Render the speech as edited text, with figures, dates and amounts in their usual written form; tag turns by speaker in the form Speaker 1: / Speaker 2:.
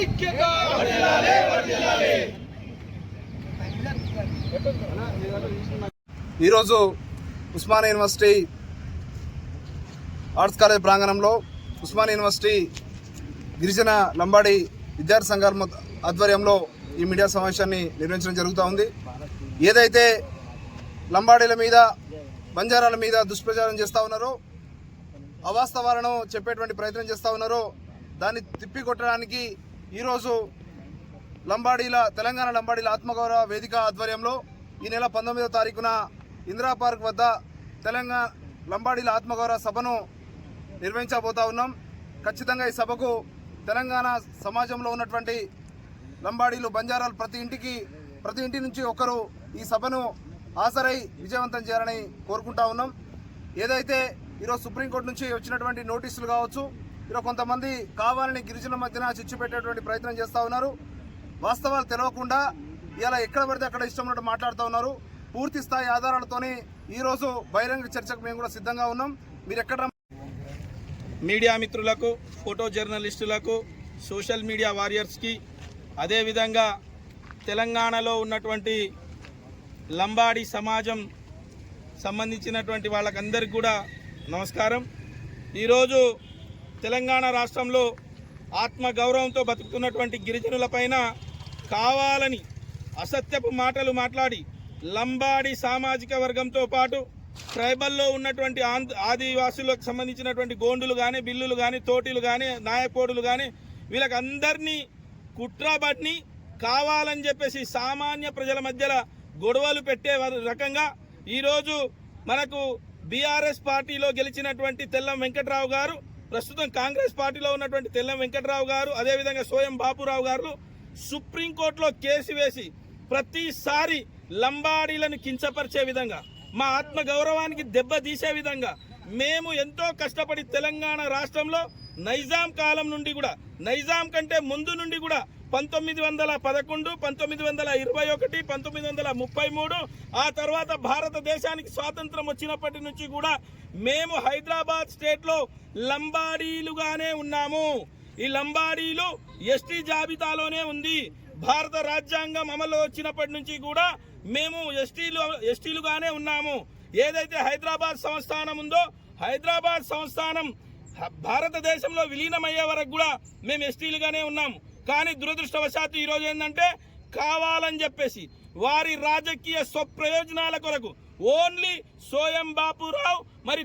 Speaker 1: ఐక్యత
Speaker 2: ఈరోజు Osmania university arts college ప్రాంగణంలో ఉస్మానియా యూనివర్సిటీ గిరిజన లంబాడి విద్యార్థి సంఘాల ఆధ్వర్యంలో ఈ మీడియా సమావేశాన్ని నిర్వహించడం జరుగుతూ ఉంది. ఏదైతే లంబాడీల మీద బంజారాల మీద దుష్ప్రచారం చేస్తూ ఉన్నారో, అవాస్తవాలను చెప్పేటువంటి ప్రయత్నం చేస్తూ ఉన్నారో దాన్ని తిప్పికొట్టడానికి ఈరోజు తెలంగాణ లంబాడీల ఆత్మగౌరవ వేదిక ఆధ్వర్యంలో ఈ నెల 19వ తారీఖున ఇందిరా పార్క్ వద్ద తెలంగాణ లంబాడీల ఆత్మగౌరవ సభను నిర్వహించబోతా ఉన్నాం. ఖచ్చితంగా ఈ సభకు తెలంగాణ సమాజంలో ఉన్నటువంటి లంబాడీలు బంజారాలు ప్రతి ఇంటి నుంచి ఒకరు ఈ సభను హాజరై విజయవంతం చేయాలని కోరుకుంటా ఉన్నాం. ఏదైతే ఈరోజు సుప్రీంకోర్టు నుంచి వచ్చినటువంటి నోటీసులు కావచ్చు, ఈరోజు కొంతమంది కావాలని గిరిజనుల మధ్యన చిచ్చు పెట్టేటువంటి ప్రయత్నం చేస్తూ ఉన్నారు. వాస్తవాలు తెలవకుండా ఇలా ఎక్కడ పడితే అక్కడ ఇష్టం ఉన్నట్టు మాట్లాడుతూ ఉన్నారు. పూర్తి స్థాయి ఆధారాలతోనే ఈరోజు బహిరంగ చర్చకు మేము కూడా సిద్ధంగా ఉన్నాం. మీరు ఎక్కడ
Speaker 3: మీడియా మిత్రులకు, ఫోటో జర్నలిస్టులకు, సోషల్ మీడియా వారియర్స్కి, అదేవిధంగా తెలంగాణలో ఉన్నటువంటి లంబాడి సమాజం సంబంధించినటువంటి వాళ్ళకందరికీ కూడా నమస్కారం. ఈరోజు తెలంగాణ రాష్ట్రంలో ఆత్మగౌరవంతో బతుకుతున్నటువంటి గిరిజనులపైన కావాలని అసత్యపు మాటలు మాట్లాడి లంబాడి సామాజిక వర్గంతో పాటు ట్రైబల్లో ఉన్నటువంటి ఆదివాసులకు సంబంధించినటువంటి గోండులు కానీ, బిల్లులు కానీ, తోటిలు కానీ, నాయకోడులు కానీ వీళ్ళకందరినీ కుట్రబట్టి కావాలని చెప్పేసి సామాన్య ప్రజల మధ్యలో గొడవలు పెట్టే రకంగా ఈరోజు మనకు బీఆర్ఎస్ పార్టీలో గెలిచినటువంటి తెల్లం వెంకట్రావు గారు, ప్రస్తుతం కాంగ్రెస్ పార్టీలో ఉన్నటువంటి తెల్లం వెంకట్రావు గారు, అదేవిధంగా సోయం బాపురావు గారు సుప్రీంకోర్టులో కేసు వేసి ప్రతిసారి లంబాడీలను కించపరిచే విధంగా, మా ఆత్మ గౌరవానికి దెబ్బ తీసే విధంగా మేము ఎంతో కష్టపడి తెలంగాణ రాష్ట్రంలో నైజాం కాలం నుండి కూడా, నైజాం కంటే ముందు నుండి కూడా 1911, 1921, 1933 ఆ తర్వాత భారతదేశానికి స్వాతంత్రం వచ్చినప్పటి నుంచి కూడా మేము హైదరాబాద్ స్టేట్లో లంబాడీలుగానే ఉన్నాము. ఈ లంబాడీలు ఎస్టీ జాబితాలోనే ఉంది. భారత రాజ్యాంగం అమలు వచ్చినప్పటి నుంచి కూడా మేము ఎస్టీలుగానే ఉన్నాము. ఏదైతే హైదరాబాద్ సంస్థానం ఉందో, హైదరాబాద్ సంస్థానం భారతదేశంలో విలీనమయ్యే వరకు కూడా మేము ఎస్టీలుగానే ఉన్నాము. కానీ దురదృష్టవశాత్తు ఈరోజు ఏంటంటే కావాలని చెప్పేసి వారి రాజకీయ స్వప్రయోజనాల కొరకు ఓన్లీ సోయం బాపురావు మరి